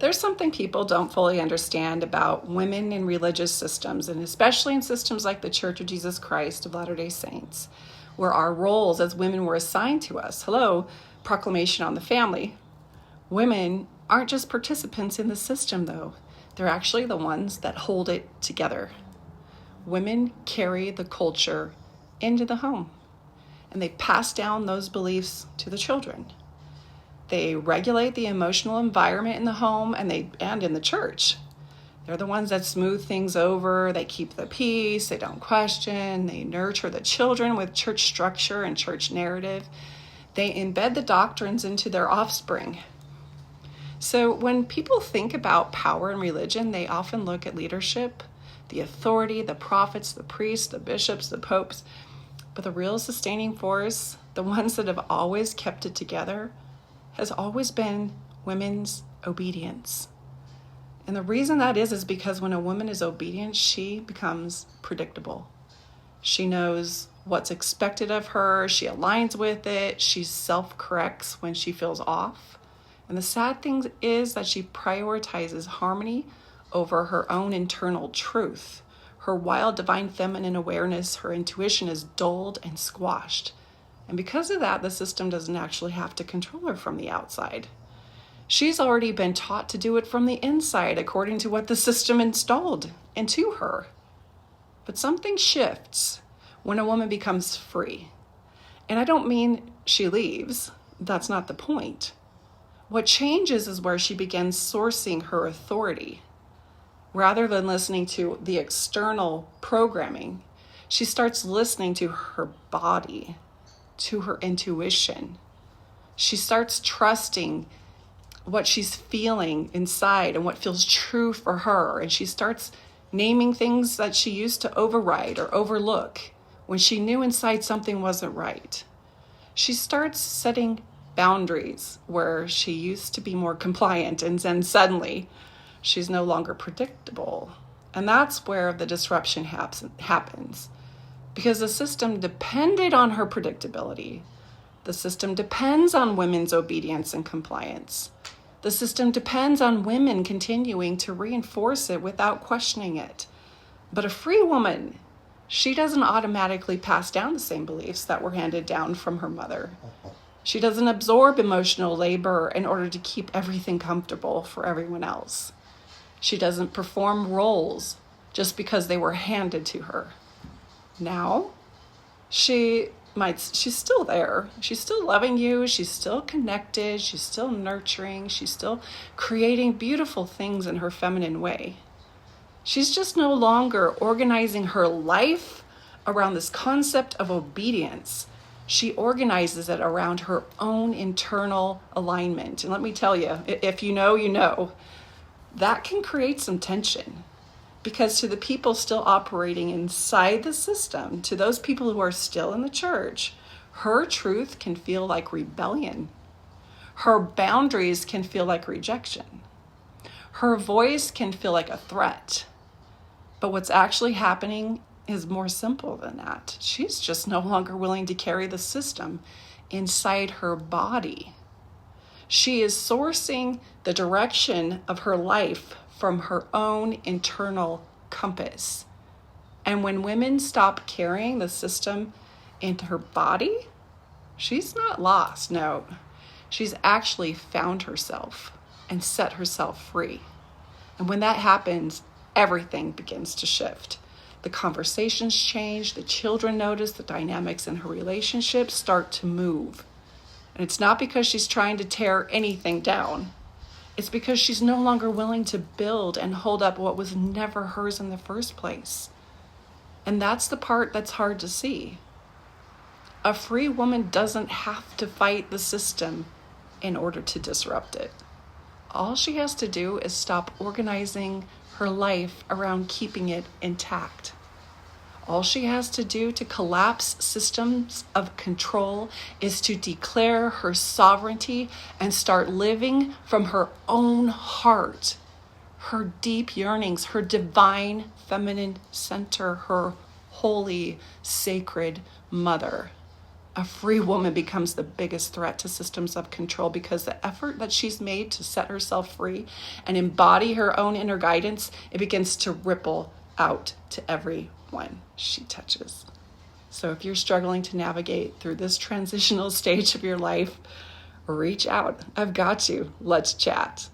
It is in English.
There's something people don't fully understand about women in religious systems, and especially in systems like the Church of Jesus Christ of Latter-day Saints, where our roles as women were assigned to us. Hello, proclamation on the family. Women aren't just participants in the system, though. They're actually the ones that hold it together. Women carry the culture into the home, and they pass down those beliefs to the children. They regulate the emotional environment in the home and in the church. They're the ones that smooth things over. They keep the peace. They don't question. They nurture the children with church structure and church narrative. They embed the doctrines into their offspring. So when people think about power in religion, they often look at leadership, the authority, the prophets, the priests, the bishops, the popes. But the real sustaining force, the ones that have always kept it together, has always been women's obedience. And the reason that is because when a woman is obedient, she becomes predictable. She knows what's expected of her. She aligns with it. She self-corrects when she feels off. And the sad thing is that she prioritizes harmony over her own internal truth. Her wild divine feminine awareness, her intuition is dulled and squashed. And because of that, the system doesn't actually have to control her from the outside. She's already been taught to do it from the inside, according to what the system installed into her. But something shifts when a woman becomes free. And I don't mean she leaves. That's not the point. What changes is where she begins sourcing her authority. Rather than listening to the external programming, she starts listening to her body, to her intuition. She starts trusting what she's feeling inside and what feels true for her. And she starts naming things that she used to override or overlook when she knew inside something wasn't right. She starts setting boundaries where she used to be more compliant, and then suddenly she's no longer predictable. And that's where the disruption happens. Because the system depended on her predictability. The system depends on women's obedience and compliance. The system depends on women continuing to reinforce it without questioning it. But a free woman, she doesn't automatically pass down the same beliefs that were handed down from her mother. She doesn't absorb emotional labor in order to keep everything comfortable for everyone else. She doesn't perform roles just because they were handed to her. Now, she's still there. She's still loving you. She's still connected. She's still nurturing. She's still creating beautiful things in her feminine way. She's just no longer organizing her life around this concept of obedience. She organizes it around her own internal alignment. And let me tell you, if you know, you know, that can create some tension. Because to the people still operating inside the system, to those people who are still in the church, her truth can feel like rebellion. Her boundaries can feel like rejection. Her voice can feel like a threat. But what's actually happening is more simple than that. She's just no longer willing to carry the system inside her body. She is sourcing the direction of her life from her own internal compass. And when women stop carrying the system into her body, she's not lost, no. She's actually found herself and set herself free. And when that happens, everything begins to shift. The conversations change, the children notice, the dynamics in her relationships start to move. And it's not because she's trying to tear anything down. It's because she's no longer willing to build and hold up what was never hers in the first place. And that's the part that's hard to see. A free woman doesn't have to fight the system in order to disrupt it. All she has to do is stop organizing her life around keeping it intact. All she has to do to collapse systems of control is to declare her sovereignty and start living from her own heart, her deep yearnings, her divine feminine center, her holy, sacred mother. A free woman becomes the biggest threat to systems of control because the effort that she's made to set herself free and embody her own inner guidance, it begins to ripple out to everyone she touches. So if you're struggling to navigate through this transitional stage of your life, reach out. I've got you. Let's chat.